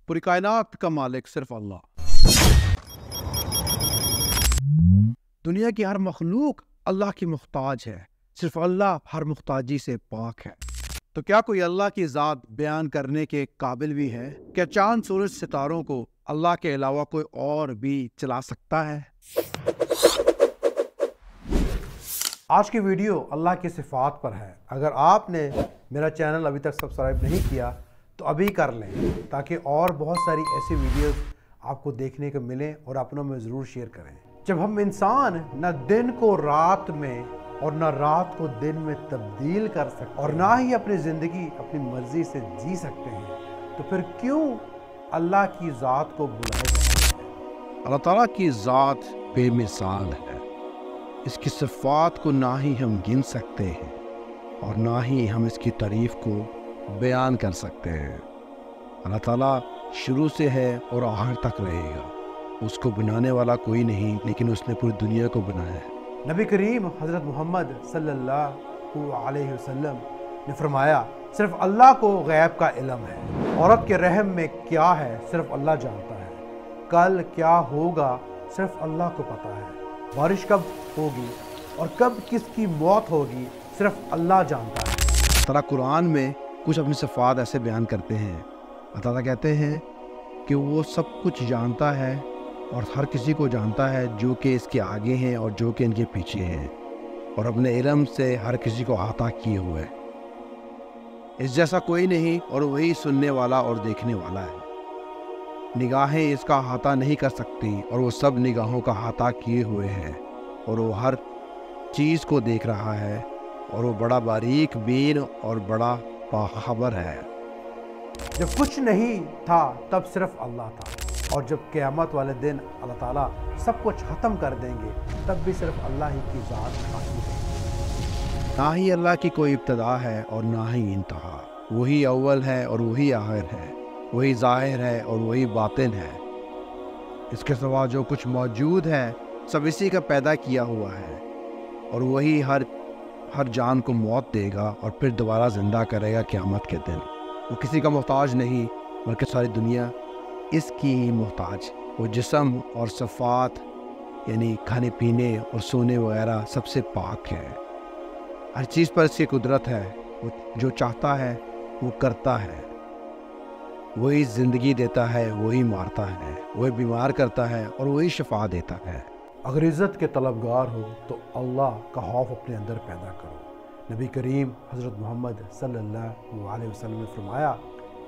पूरी कायनात का मालिक सिर्फ अल्लाह। दुनिया की हर मखलूक अल्लाह की मुख्ताज है, सिर्फ अल्लाह हर मुख्ताजी से पाक है। तो क्या कोई अल्लाह की ज़ात बयान करने के काबिल भी है? क्या चांद सूरज सितारों को अल्लाह के अलावा कोई और भी चला सकता है? आज की वीडियो अल्लाह की सिफ़ात पर है। अगर आपने मेरा चैनल अभी तक सब्सक्राइब नहीं किया तो अभी कर लें, ताकि और बहुत सारी ऐसी वीडियोस आपको देखने को मिलें और अपनों में ज़रूर शेयर करें। जब हम इंसान न दिन को रात में और न रात को दिन में तब्दील कर सकते और ना ही अपनी ज़िंदगी अपनी मर्ज़ी से जी सकते हैं, तो फिर क्यों अल्लाह की ज़ात को बुलाया जाता है? अल्लाह ताला की ज़ात बेमिसाल है। इसकी सिफ़ात को ना ही हम गिन सकते हैं और ना ही हम इसकी तारीफ़ को बयान कर सकते हैं। अल्लाह ताला शुरू से है और आखिर तक रहेगा। उसको बनाने वाला कोई नहीं, लेकिन उसने पूरी दुनिया को बनाया है। नबी करीम हज़रत मोहम्मद सल्लल्लाहु अलैहि वसल्लम ने फरमाया, सिर्फ अल्लाह को गैब का इल्म है। औरत के रहम में क्या है सिर्फ अल्लाह जानता है। कल क्या होगा सिर्फ अल्लाह को पता है। बारिश कब होगी और कब किसकी मौत होगी सिर्फ अल्लाह जानता है। ताला कुरान में कुछ अपनी सिफ़ात ऐसे बयान करते हैं। अल्लाह ताला कहते हैं कि वो सब कुछ जानता है और हर किसी को जानता है जो कि इसके आगे हैं और जो कि इनके पीछे हैं, और अपने इल्म से हर किसी को अता किए हुए है। इस जैसा कोई नहीं और वही सुनने वाला और देखने वाला है। निगाहें इसका अहाता नहीं कर सकती और वो सब निगाहों का अहाता किए हुए हैं, और वो हर चीज़ को देख रहा है, और वो बड़ा बारीक बीन और बड़ा बाखबर है। जब कुछ नहीं था तब सिर्फ अल्लाह था, और जब क़यामत वाले दिन अल्लाह ताला सब कुछ ख़त्म कर देंगे तब भी सिर्फ अल्लाह ही की ज़ात बाकी है। ना ही अल्लाह की कोई इब्तिदा है और ना ही इंतहा। वही अव्वल है और वही आखिर है, वही ज़ाहिर है और वही बातिन है। इसके सिवा जो कुछ मौजूद है सब इसी का पैदा किया हुआ है, और वही हर जान को मौत देगा और फिर दोबारा ज़िंदा करेगा क़यामत के दिन। वो किसी का मोहताज नहीं, बल्कि सारी दुनिया इसकी ही मोहताज। वो जिस्म और सफ़ात यानी खाने पीने और सोने वगैरह सबसे पाक है। हर चीज़ पर इसकी कुदरत है। वो जो चाहता है वो करता है। वही ज़िंदगी देता है, वही मारता है, वही बीमार करता है और वही शफा देता है। अगर इज़्ज़त के तलबगार हो तो अल्लाह का खौफ अपने अंदर पैदा करो। नबी करीम हज़रत मोहम्मद सल्लल्लाहु अलैहि वसल्लम ने फरमाया,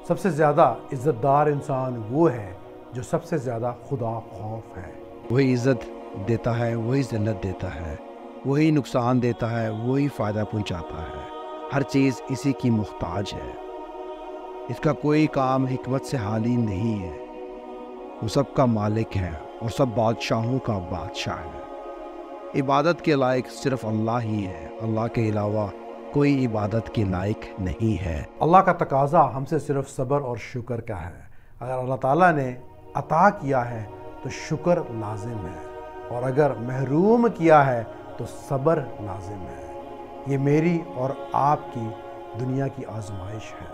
सबसे ज़्यादा इज़्ज़तदार इंसान वो है जो सबसे ज़्यादा खुदा खौफ है। वही इज़्ज़त देता है, वही ज़िल्लत देता है, वही नुकसान देता है, वही फ़ायदा पहुँचाता है। हर चीज़ इसी की मुख्ताज है। इसका कोई काम हिकमत से हाली नहीं है। वो सब का मालिक है और सब बादशाहों का बादशाह है। इबादत के लायक सिर्फ अल्लाह ही है। अल्लाह के अलावा कोई इबादत के लायक नहीं है। अल्लाह का तकाज़ा हमसे सिर्फ सब्र और शुक्र का है। अगर अल्लाह ताला ने अता किया है तो शुक्र लाजिम है, और अगर महरूम किया है तो सब्र लाजिम है। ये मेरी और आपकी दुनिया की आजमाइश है।